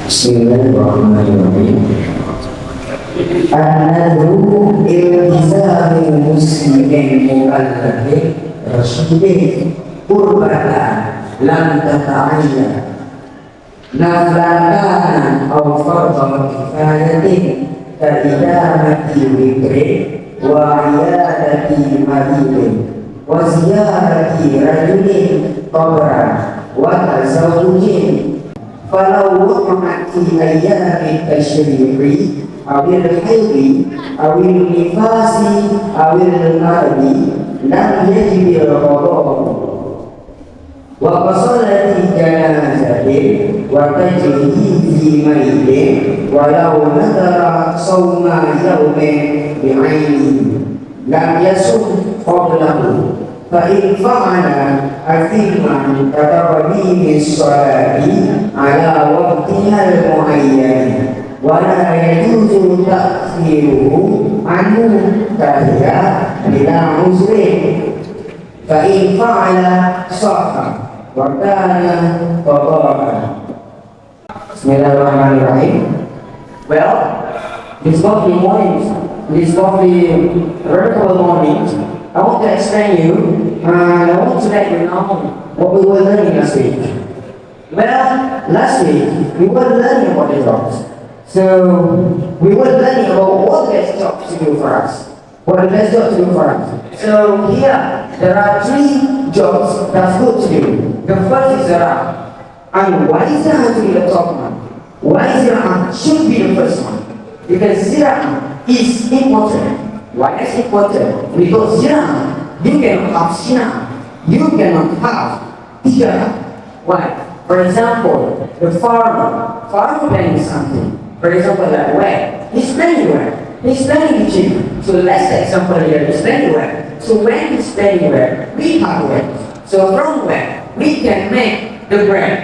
Bismillahirrahmanirrahim. An-nadru iltizamil muslimin mukallafin rasyidin qurbatan lam tata'ayyan naflana aw fardhu kifayatin ta'idamati wikri wa iyadati maridin wa ziyarati rajulin qabran wa tazawujin falau wuqa'at fi ayyami tasyriqi awil haidi awil nifasi awil mardi lam yajibil qada'u wa qasalati janazatin wa tajrihi fi maidin walau nadara sawma yawmin bi'aini lam yasum qablahu fa in fa'ala athiman katawani as-salati ala waqtiha al-muayyan wa la yajuzu ta'khiruhu anhu tahya bila uzrin fa in fa'ala sahha wa kana qadara. Bismillahirrahmanirrahim. Well, this lovely morning, this lovely remarkable morning, I want to explain you and I want to let you know what we were learning last week. Well, last week we were learning about the jobs. So we were learning about what the best jobs to do for us. What the best jobs to do for us. So here there are 3 jobs that's good to do. The first is zira'ah. And why is zira'ah to be the top one? Why zira'ah should be the first one? Because zira'ah is important. Why is it important? Because zira'ah, you cannot have sina'ah. You cannot have tijarah. Why? For example, the farmer planting something. For example, like where? He's planting where? He's planting the chicken. So let's take example here, he's planting where? So when he's planting where? We have where. So from where? We can make the bread.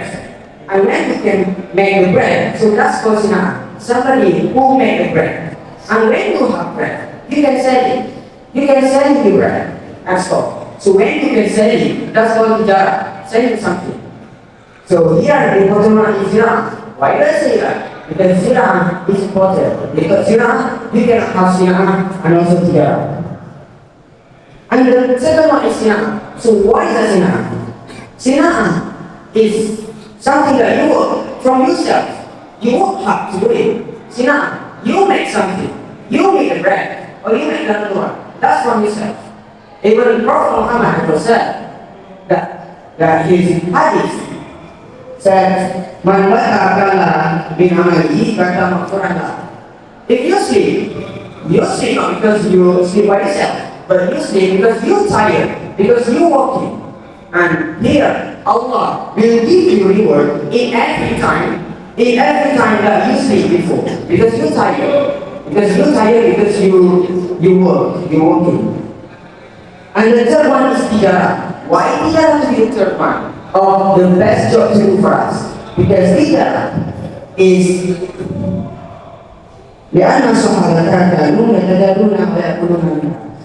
And when we can make the bread, so that's called sina'ah. Somebody who made the bread. And when you have bread, you can sell it. You can sell the bread. That's all. So when you can sell it, that's called tijarah. Selling something. So here the important one is zira'ah. Why do I say that? Because zira'ah is important. Because zira'ah, you can have sina'ah and also tijarah. And the second one is sina'ah. So what is a sina'ah? Sina'ah is something that you work from yourself. You won't have to do it. Sina'ah, you make something. You make the bread, or you make another one. That's from yourself. Even Prophet Muhammad said that his hadith said, "Man bata'akala bin amali bata maghfirah." If you sleep not because you sleep by yourself, but you sleep because you're tired, because you're walking. And here, Allah will give you reward in every time that you sleep before, because you're tired. Because you work, you're working. And the third one is tijarah. Why tijarah to be the third one of the best job to do for us? Because tijarah is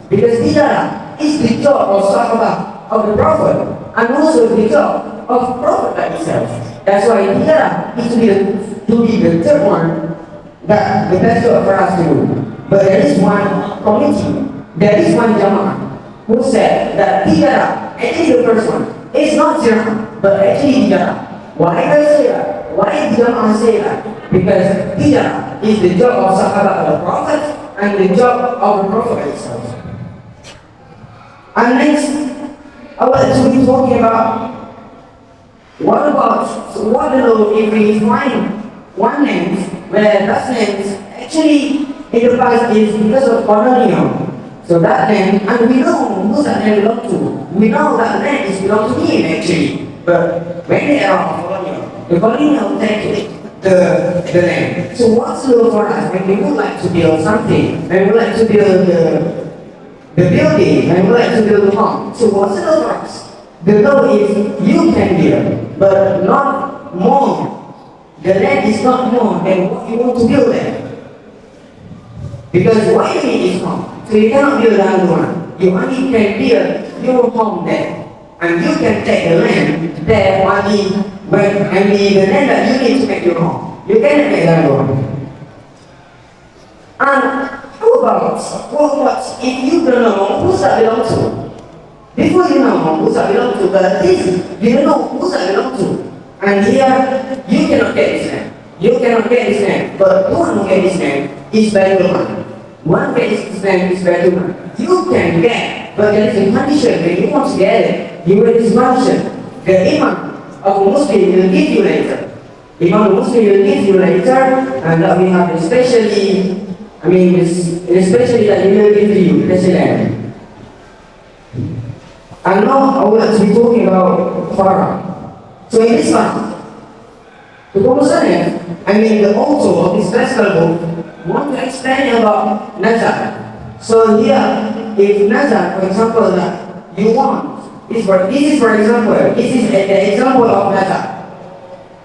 because tijarah is the job of Sahabah, of the Prophet, and also the job of Prophet himself. That's why tijarah is to be the third one, that the best job for us to do. But there is one committee, there is one jama'ah who said that tijarah, actually the first one, is not zira'ah, but actually tijarah. Why do I say that? Why did jama'ah say that? Because tijarah is the job of Sahabat of the Prophet and the job of the Prophet itself. And next, I want to be talking about what if we find one name where that name actually in the past is because of colonial. So that name, and we know who that name belongs to. We know that name is belongs to him actually. But when they are colonial, the colonial take the name. So what's the law for us when we would like to build something? When we would like to build the building, when we would like to build the home. So what's the law for us? The law is you can build, but not more. The land is not more than what you want to build there. Because what you need is home. So you cannot build another one. You only can build your home there. And you can take the land there only the land that you need to make your home. You cannot make that go. And how about what if you don't know who's that belong to? Before you know who's that belong to, but at least you don't know who's that belong to. And here you cannot get his name. You cannot get his name, but one who get his name is Baitul. One gets his name is Baitul. You can get, but there is a condition. When you want to get it, you will this condition. The Imam of a Muslim will give you later. Imam of Muslim will give you later, and that we have especially, especially that he will give you, especially. And now I will be talking about Farah. So in this one, the the author of this classical book want to explain about Nazar. So here, if Nazar, for example, that you want, this is for example, this is the example of Nazar.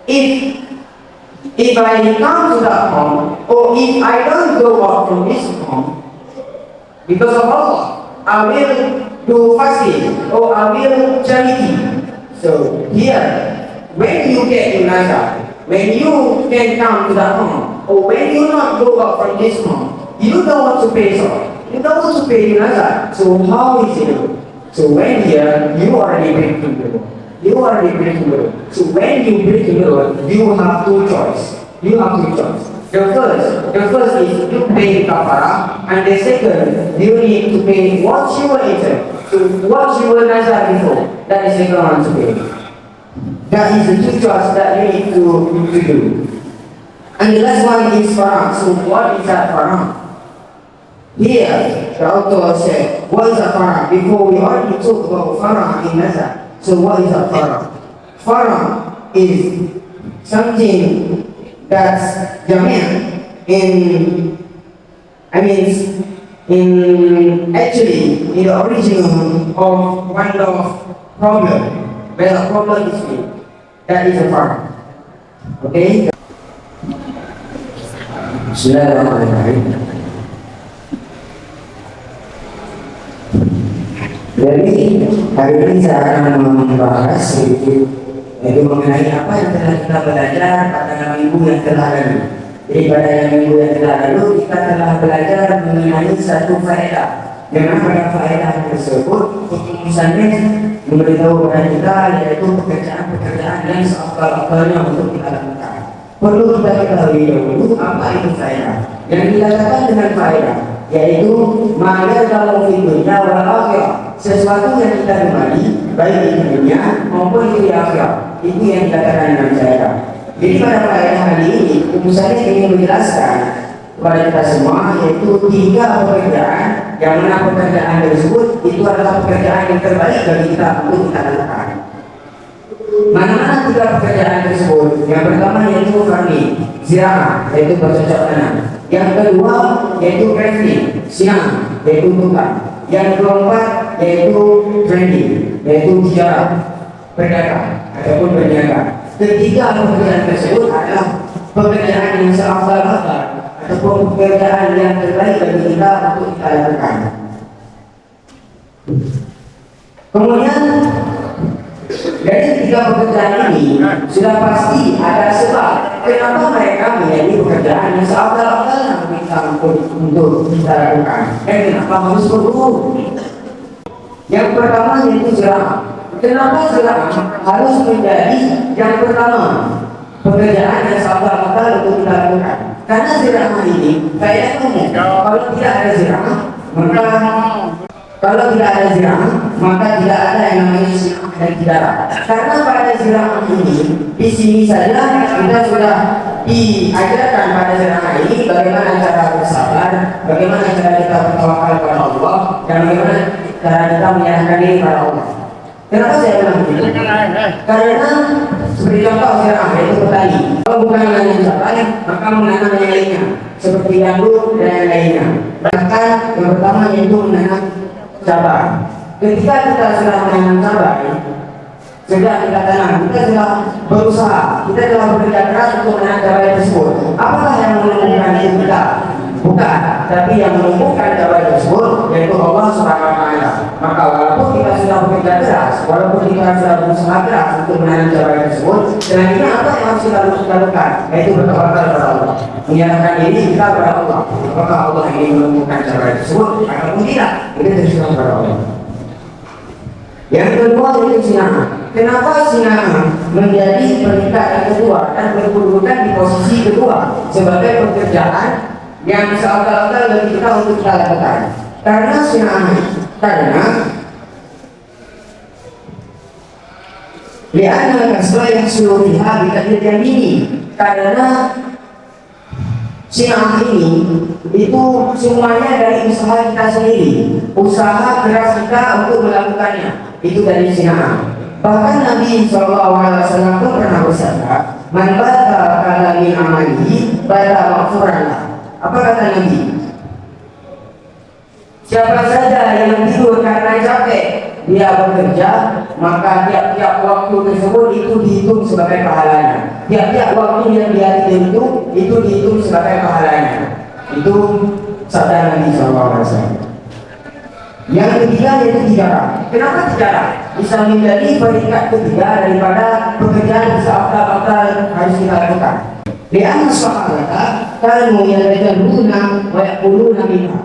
If I come to that home, or if I don't go out from this home, because of Allah, I will do fasting, or I will charity. So here, when you get to Nazar, when you can come to that home, or when you not go out from this home, you don't want to pay so. You don't want to pay Nazar. So how is it? So when here, you already breaking the law. You already breaking the law. So when you break the law, you have two choices. You have two choices. The first is to pay kafara, and the second, you need to pay what you were eaten. So what you were Nazar before, that is the second one to pay. That is the two choices that you need to do. And the last one is farah. So what is that farah? Here, the author said, what is a farah? Before we already talked about farah in Nazar. So what is a farah? Farah is something that's jamia in the origin of one of problem. Where the problem is made. That is a farah. Okay? Bismillahirrahmanirrahim. Jadi hari ini saya akan membahas sedikit yaitu mengenai apa yang telah kita belajar pada minggu yang telah lalu. Jadi pada minggu yang telah lalu kita telah belajar mengenai satu faedah. Dengan pada faedah tersebut rumusannya memberitahu kepada kita yaitu pekerjaan-pekerjaan yang seakal-akalnya untuk kita lakukan. Perlu kita ketahui dahulu apa itu faedah. Yang dikatakan dengan faedah yaitu ma'ya kalau di dunia wal akhirah, sesuatu yang kita gemari baik di dunia maupun di akhirat, itu yang dikatakan dengan faedah. Jadi pada faedah kali ini saya ingin menjelaskan kepada kita semua yaitu 3 pekerjaan yang mana pekerjaan tersebut itu adalah pekerjaan yang terbaik bagi kita untuk kita lakukan. Mana-mana 3 pekerjaan tersebut? Yang pertama yaitu farming, ziraah, yaitu bercocok tanam. Yang kedua yaitu crafting, siang, yaitu tukang. Yang keempat yaitu trading, yaitu tijarah, perdagang ataupun berniaga. Ketiga pekerjaan tersebut adalah pekerjaan yang seakal-akal ataupun pekerjaan yang terbaik bagi kita untuk kita lakukan. Kemudian dari 3 pekerjaan ini sudah pasti ada sebab kenapa mereka menjadi pekerjaan yang seakal-akal untuk kita lakukan dan kenapa harus perlu. Yang pertama yaitu ziraah. Kenapa ziraah harus menjadi yang pertama pekerjaan yang seakal-akal untuk kita lakukan? Karena ziraah ini faedah umum. Kalau tidak ada ziraah, maka tidak ada yang namanya siang dan tijarah. Karena pada ziraah ini, di sini saja kita sudah diajarkan pada ziraah ini bagaimana cara bersabar, bagaimana cara kita bertawakal kepada Allah, dan bagaimana cara kita menyerahkan diri kepada Allah. Kenapa saya bilang begitu? Karena seperti contoh ziraah yaitu petani. Kalau bukan menanam cabai, maka menanam yang lainnya, seperti gandum dan yang lainnya. Bahkan yang pertama yaitu menanam cabai. Ketika kita sudah menanam cabai, sudah kita tanam, kita sudah berusaha, kita telah bekerja keras untuk menanam cabai tersebut. Apakah yang menentukan itu kita? Bukan, tapi yang menumbuhkan cabai tersebut yaitu Allah Subhanahu wa Ta'ala. Maka walaupun kita sudah bekerja keras, walaupun kita sudah berusaha keras untuk menanam cabai tersebut, selanjutnya apa yang harus kita lakukan? Yaitu bertawakal kepada Allah, menyerahkan diri kita kepada Allah. Apakah Allah ingin menumbuhkan cabai tersebut ataupun tidak? Itu terserah kepada Allah. Yang kedua yaitu sinama. Kenapa sinama menjadi peringkat yang kedua dan berkedudukan di posisi kedua sebagai pekerjaan yang seolah-olah bagi kita untuk kita lakukan? Karena sinama, karena lihatlah kasbah yang seluruhnya bikadil yang ini. Karena sinama ini itu semuanya dari usaha kita sendiri, usaha keras kita untuk melakukannya. Itu dari sinama. Bahkan Nabi SAW pun pernah bersabda, "Man bata kana min amalihi bata maghfuranlah." Apa kata Nabi? Siapa saja yang tidur karena capek dia bekerja, maka tiap-tiap waktu tersebut itu dihitung sebagai pahalanya. Tiap-tiap waktu yang dia tidur itu dihitung sebagai pahalanya. Itu sabda Nabi SAW. Yang ketiga yaitu tijarah. Kenapa tijarah bisa menjadi peringkat ketiga daripada pekerjaan seafdal-afdal harus kita lakukan? Lihat sahabat kanu yatajarruna wa yaquluna minha.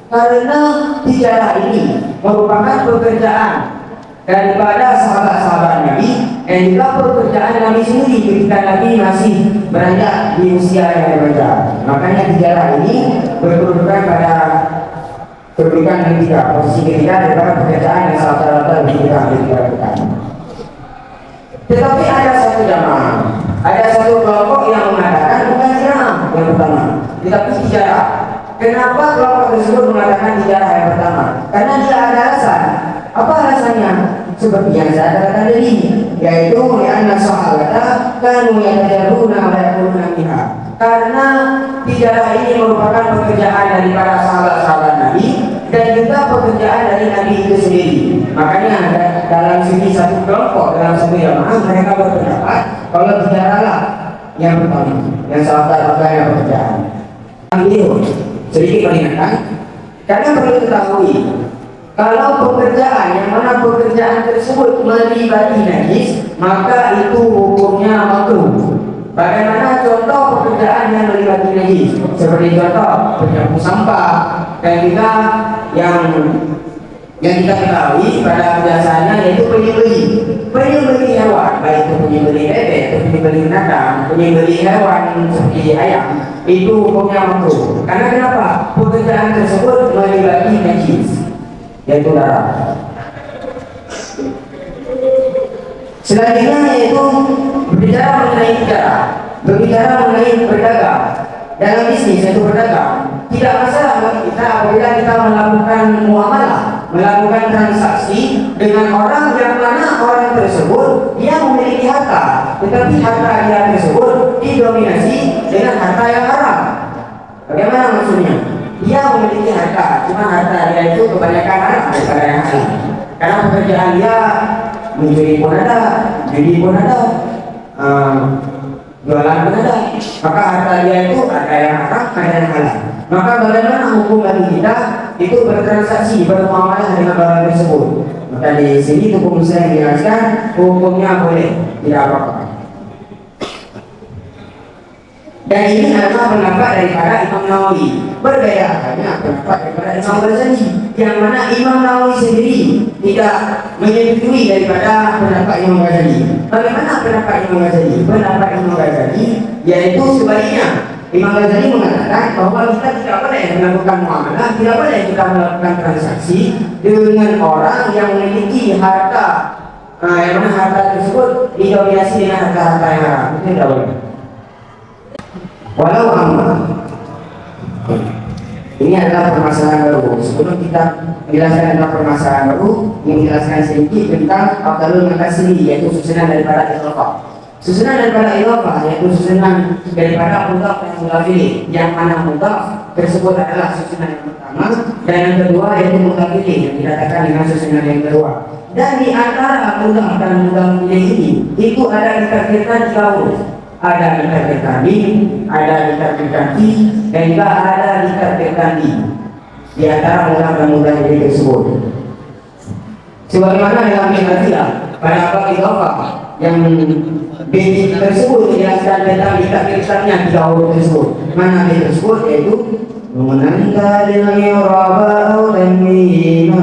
Karena tijarah ini merupakan pekerjaan daripada sahabat-sahabat Nabi dan juga pekerjaan Nabi sendiri ketika Nabi masih beranjak di usia yang beranjak. Makanya tijarah ini berkedudukan pada kedudukan ketiga, posisi ketiga daripada pekerjaan yang sahabat-sahabat kita lakukan. Tetapi ada satu jamaah, ada satu kelompok yang mengatakan bukan sinama yang pertama, tetapi tijarah. Kenapa kelompok tersebut mengatakan tijarah yang pertama? Karena dia ada alasan. Apa alasannya? Seperti yang saya katakan tadi, yaitu li'anna sahabata kanu yatajarruna wa yaquluna minha. Karena tijarah ini merupakan pekerjaan daripada sahabat-sahabat Nabi dan juga pekerjaan dari Nabi itu sendiri. Makanya dalam segi satu kelompok, dalam satu jamaah mereka berpendapat kalau tijarahlah yang pertama, yang sahabat-sahabat yang pekerjaan. Ambil sedikit peringatan, karena perlu diketahui kalau pekerjaan yang mana pekerjaan tersebut melibati najis, maka itu hukumnya makruh. Bagaimana contoh pekerjaan yang melibati najis? Seperti contoh penyapu sampah dan juga yang kita ketahui pada biasanya yaitu penyembelih hewan, baik itu penyembelih bebek, penyembelih binatang, penyembelih hewan seperti ayam, itu hukumnya makruh. Karena kenapa? Pekerjaan tersebut melibati najis, yaitu darah. Selanjutnya yaitu berbicara mengenai tijarah, berbicara mengenai berdagang. Dalam bisnis yaitu berdagang, tidak masalah bagi kita apabila kita melakukan muamalah, melakukan transaksi dengan orang yang mana orang tersebut dia memiliki harta, tetapi harta dia tersebut didominasi dengan harta yang haram. Bagaimana maksudnya? Dia memiliki harta, cuma harta dia itu kebanyakan haram daripada yang halal. Karena pekerjaan dia mencuri pun ada, judi pun ada, jualan pun ada. Maka harta dia itu ada yang haram, ada yang halal. Maka bagaimana hukum bagi kita itu bertransaksi, bermuamalah dengan barang tersebut? Maka di sini hukum saya menjelaskan hukumnya boleh, tidak apa-apa. Dan ini adalah pendapat daripada Imam Nawawi. Berbeda halnya pendapat daripada Imam Ghazali, yang mana Imam Nawawi sendiri tidak menyetujui daripada pendapat Imam Ghazali. Bagaimana pendapat Imam Ghazali? Pendapat Imam Ghazali yaitu sebaliknya. Imam Ghazali mengatakan bahwa kita tidak boleh melakukan muamalah, tidak boleh kita melakukan transaksi dengan orang yang memiliki harta, yang mana harta tersebut didominasi dengan harta-harta yang haram. Itu tidak boleh. Walau amma, ini adalah permasalahan baru. Sebelum kita menjelaskan tentang permasalahan baru, menjelaskan sedikit tentang afdalul makasih, yaitu susunan daripada idhofah. Susunan daripada idhofah yaitu susunan daripada mudhaf dan mudhaf ilaih, yang mana mudhaf tersebut adalah susunan yang pertama dan yang kedua yaitu mudhaf ilaih yang dikatakan dengan susunan yang kedua. Dan di antara mudhaf dan mudhaf ilaih ini itu ada ditakdirkan 3 huruf. ada ikat bertanding, ada ikat berganti, dan juga ada ikat bertanding di antara mudah-mudah diri tersebut. Sebagaimana dalam Al-Fatihah pada bab idhofah yang bait tersebut menjelaskan tentang ikat-ikatnya tiga huruf tersebut. Mana bait tersebut yaitu menanta al-i'raba aw tanwina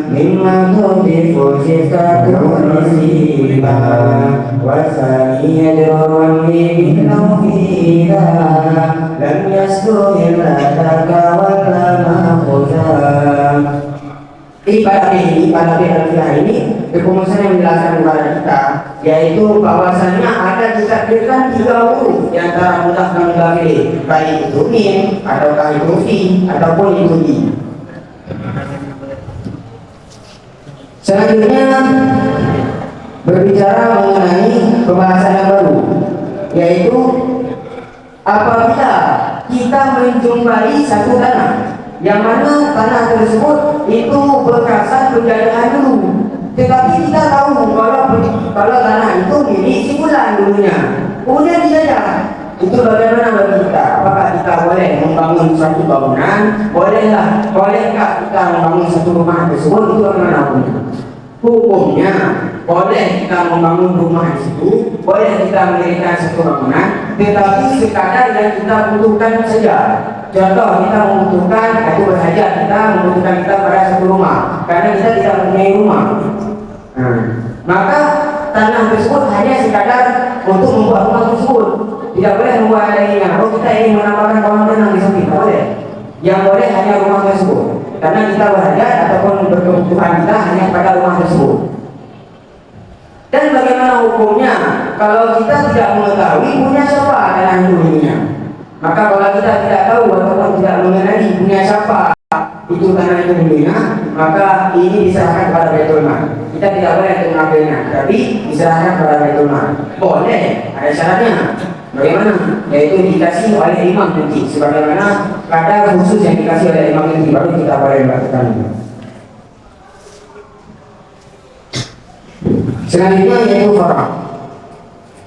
mimma tudifu sifatu isiba wa saniyadun min tawfida lam yasdu illa takawala makhuzah. Pada Al-Fatihah ini Kekumusan yang menjelaskan kepada kita yaitu bahwasanya ada ditakdirkan tiga huruf di antara mudhaf dan mudhaf ilaih, baik itu mim ataukah itu fi ataupun itu di. Selanjutnya berbicara mengenai pembahasan yang baru, yaitu apabila kita menjumpai satu tanah yang mana tanah tersebut itu bekasan penjajahan dulu, tetapi kita tahu kalau tanah itu milik si fulan dulunya, kemudian dijajah. Itu bagaimana bagi kita? Apakah kita boleh membangun suatu bangunan? Bolehkah kita membangun satu rumah tersebut? Itu bagaimana hukumnya? Hukumnya boleh kita membangun rumah di situ, boleh kita mendirikan satu bangunan, tetapi sekadar yang kita butuhkan saja. Contoh, kita membutuhkan itu saja, kita membutuhkan kita pada satu rumah karena kita tidak mempunyai rumah. Maka tanah tersebut hanya sekadar untuk membuat rumah tersebut, tidak boleh membuat lainnya. Kalau kita ingin menambahkan kolam renang di samping, boleh. Yang boleh hanya rumah tersebut, karena kita berhajat ataupun berkebutuhan kita hanya pada rumah tersebut. Dan bagaimana hukumnya kalau kita tidak mengetahui punya siapa tanah dulunya? Maka kalau kita tidak tahu ataupun tidak mengenali punya siapa itu tanah itu dulunya, maka ini diserahkan kepada Baitul Mal. Kita tidak boleh mengambilnya, tapi diserahkan kepada Baitul Mal. Boleh, ada syaratnya. Bagaimana? Yaitu dikasih oleh imam nanti, sebagaimana kadar khusus yang dikasih oleh imam nanti, baru kita boleh melakukan. Selanjutnya yaitu farah.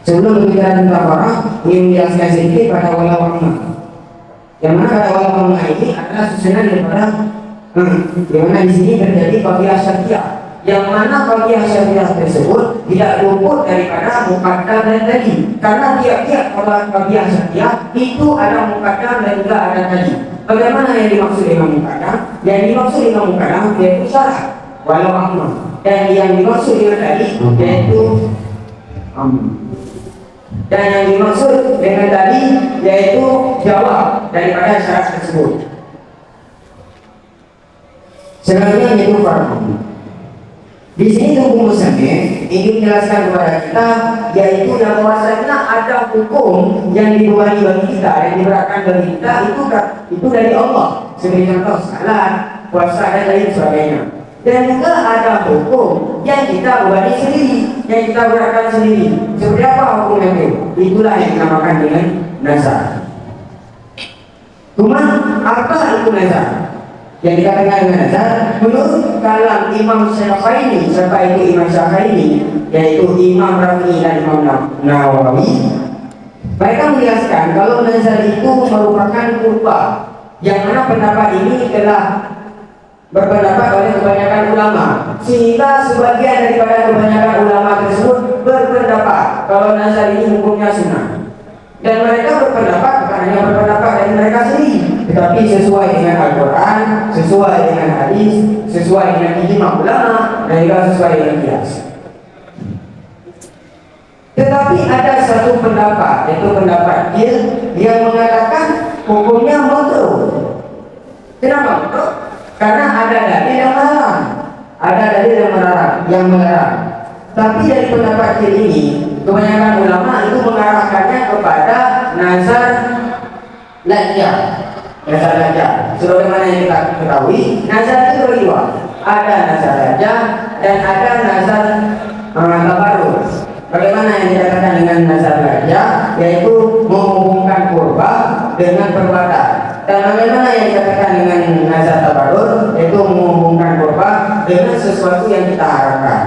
Sebelum berbicara tentang farah, ingin menjelaskan sedikit pada wala wa'na. Yang mana pada wala wa'na ini adalah susunan daripada di mana di sini terjadi qadhiyah syar'iyah, yang mana qadhiyah syar'iyah tersebut tidak luput daripada muqaddam dan tadi, karena tiap-tiap qadhiyah syar'iyah itu ada muqaddam dan juga ada tadi. Bagaimana yang dimaksud dengan muqaddam? Yang dimaksud dengan muqaddam yaitu syarat wala wa'na, dan yang dimaksud dengan tadi yaitu dan yang dimaksud dengan tadi yaitu jawab daripada syarat tersebut. Selanjutnya yaitu farah. Di sini Tubuh Musannif ingin menjelaskan kepada kita yaitu yang bahwasanya ada hukum yang dibebani bagi kita, yang diberatkan bagi kita itu dari Allah. Sebagai contoh salat, puasa dan lain sebagainya. Dan juga ada hukum yang kita bebani sendiri, yang kita beratkan sendiri. Seperti apa hukumnya itu? Itulah yang dinamakan dengan nazar. Cuma apa itu nazar? Yang dikatakan dengan nazar menurut kalam Imam Syafi'i, siapa itu Imam Syafi'i, yaitu Imam Rafi'i dan Imam Nawawi. Mereka menjelaskan kalau nazar itu merupakan kurba, yang mana pendapat ini telah berpendapat oleh kebanyakan ulama, sehingga sebagian daripada kebanyakan ulama tersebut berpendapat kalau nazar ini hukumnya sunnah. Dan mereka berpendapat bukan hanya berpendapat dari mereka sendiri, tetapi sesuai dengan Al-Quran, sesuai dengan hadis, sesuai dengan ijma ulama, dan juga sesuai dengan qiyas. Tetapi ada satu pendapat, yaitu pendapat dia yang mengatakan hukumnya makruh. Kenapa makruh? Karena ada dalil yang melarang, ada dalil yang melarang. Tapi dari pendapat ini, kebanyakan ulama itu mengarahkannya kepada nazar lajah. Nazar lajah, sebagaimana yang kita ketahui, nazar itu bagi dua. Ada nazar lajah dan ada nazar tabarruk. Bagaimana yang dikatakan dengan nazar lajah, yaitu menghubungkan kurba dengan perbuatan. Dan bagaimana yang dikatakan dengan nazar tabarruk, yaitu menghubungkan kurba dengan sesuatu yang kita harapkan.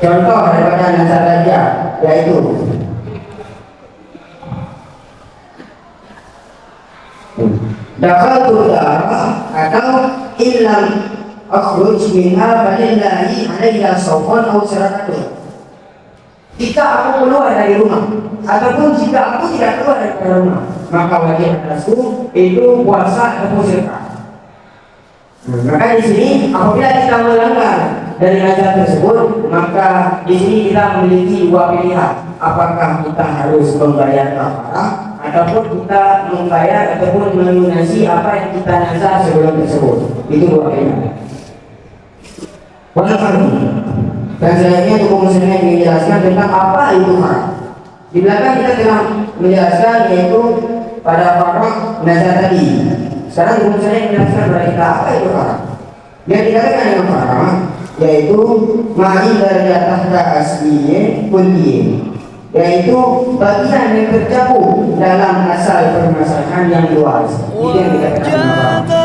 Contoh daripada nazar lajah yaitu dakhaltu darah atau illam akhruj minha falillahi alayya sawfan aw sarakatun. Jika aku keluar dari rumah ataupun jika aku tidak keluar dari rumah, maka wajib atasku itu puasa atau sedekah. Maka di sini apabila kita melanggar dari ajaran tersebut, maka di sini kita memiliki dua pilihan. Apakah kita harus membayar kafarah ataupun kita membayar ataupun melunasi apa yang kita nazar sebelum tersebut. Itu dua pilihan. Dan selanjutnya hukum muslimnya menjelaskan tentang apa itu haram. Di belakang kita telah menjelaskan yaitu pada farq nazar tadi. Sekarang hukum muslimnya menjelaskan kepada kita apa itu haram. Yang dikatakan dengan haram yaitu ma'i dari tahta asliye kulliye, yaitu bagian yang tercakup dalam asal permasalahan yang luas. Itu yang dikatakan haram.